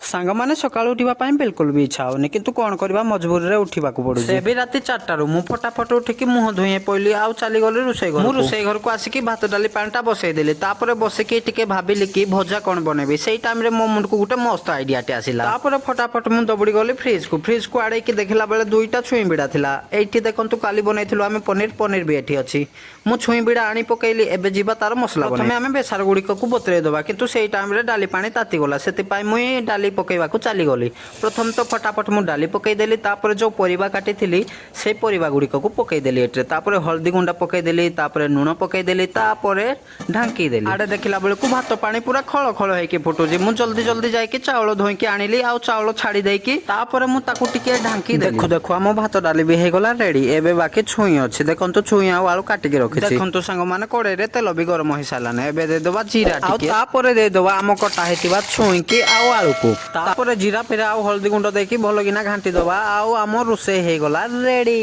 ସାଙ୍ଗମାନେ ସକାଳୁ ଉଠିବା ପାଇଁ ବିଲକୁଲ ବି ଇଚ୍ଛା ହଉନି କିନ୍ତୁ କଣ କରିବା ମଜବୁରିରେ ଉଠିବାକୁ ପଡୁଛି। ସେ ବି ରାତି 4ଟାରୁ ମୁଁ ଫଟାଫଟ ଉଠିକି ମୁହଁ ଧୋଇ ପଇଲି ଆଉ ଚାଲିଗଲି ରୋଷେଇ ଘରକୁ। ମୁଁ ରୋଷେଇ ଘରକୁ ଆସିକି ଭାତ ଡାଲି ପାଣିଟା ବସେଇଦେଲି। ତାପରେ ବସିକି ଟିକେ ଭାବିଲି କି ଭଜା କଣ ବନେଇବି। ସେଇ ଟାଇମରେ ମୋ ମୁଣ୍ଡକୁ ଗୋଟେ ମସ୍ତ ଆଇଡିଆଟେ ଆସିଲା। ତାପରେ ଫଟାଫଟ ମୁଁ ଦୌଡ଼ି ଗଲି ଫ୍ରିଜକୁ ଆଡେଇକି ଦେଖିଲା ବେଳେ 2ଟା ଛୁଇଁ ବିଡା ଥିଲା। ଏଇଠି ଦେଖନ୍ତୁ କାଲି ବନେଇଥିଲୁ ଆମେ ପନିର ବି ଏଠି ଅଛି। ମୁଁ ଛୁଇଁ ବିଡା ଆଣି ପକେଇଲି। ଏବେ ଯିବା ତାର ମସଲା ବନେଇ। ପ୍ରଥମେ ଆମେ ବେସାର ଗୁଡ଼ିକକୁ ବତୁରେଇ ଦେବା କିନ୍ତୁ ସେଇ ଟାଇମରେ ଡାଲି ପାଣି ତାତିଗଲା। ସେଥିପାଇଁ ମୁଁ ଡାଲି ପକେଇବାକୁ ଚାଲିଗଲି। ପ୍ରଥମେ ତ ଫଟାଫଟ ମୁଁ ଡାଲି ପକେଇଦେଲି। ତାପରେ ଯେଉଁ ପରିବା କାଟିଥିଲି ସେଇ ପରିବା ଗୁଡ଼ିକକୁ ପକେଇଦେଲି ଏଠିରେ। ତାପରେ ହଳଦୀ ଗୁଣ୍ଡ ପକେଇଦେଲି। ତାପରେ ଲୁଣ ପକେଇଦେଲି। ତାପରେ ଢାଙ୍କି ଦେଲି। ଆଡେ ଦେଖିଲା ବେଳକୁ ଭାତ ପାଣି ପୁରା ଖଳ ଖଳ ହେଇକି ଫୁଟୁଛି। ମୁଁ ଜଲ୍ଦି ଯାଇକି ଚାଉଳ ଧୋଇକି ଆଣିଲି ଆଉ ଚାଉଳ ଛାଡ଼ି ଦେଇକି ତାପରେ ମୁଁ ତାକୁ ଟିକେ ଢାଙ୍କି ଦେଲି। ଦେଖୁ ଦେଖୁ ଆମ ଭାତ ଡାଲି ବି ହେଇଗଲା ରେଡି। ଏବେ ବାକି ଛୁଇଁ ଅଛି। ଦେଖନ୍ତୁ ଛୁଇଁ ଆଉ ଆଳୁ କାଟିକି ରଖିଛି। ଦେଖନ୍ତୁ ସାଙ୍ଗମାନେ କଡ଼େଇରେ ତେଲ ବି ଗରମ ହେଇସାରିଲାନି। ଏବେ ଦେଇଦେବା ଜିରା ଟିକେ ଆଉ ତାପରେ ଦେଇଦେବା ଆମ କଟା ହେଇଥିବା ଛୁଇଁକି ଆଉ ଆଳୁକୁ। ତାପରେ ଜିରା ଫିରା ଆଉ ହଳଦୀ ଗୁଣ୍ଡ ଦେଇକି ଭଲକିନା ଘାଣ୍ଟି ଦେବା ଆଉ ଆମ ରୋଷେଇ ହେଇଗଲା ରେଡି।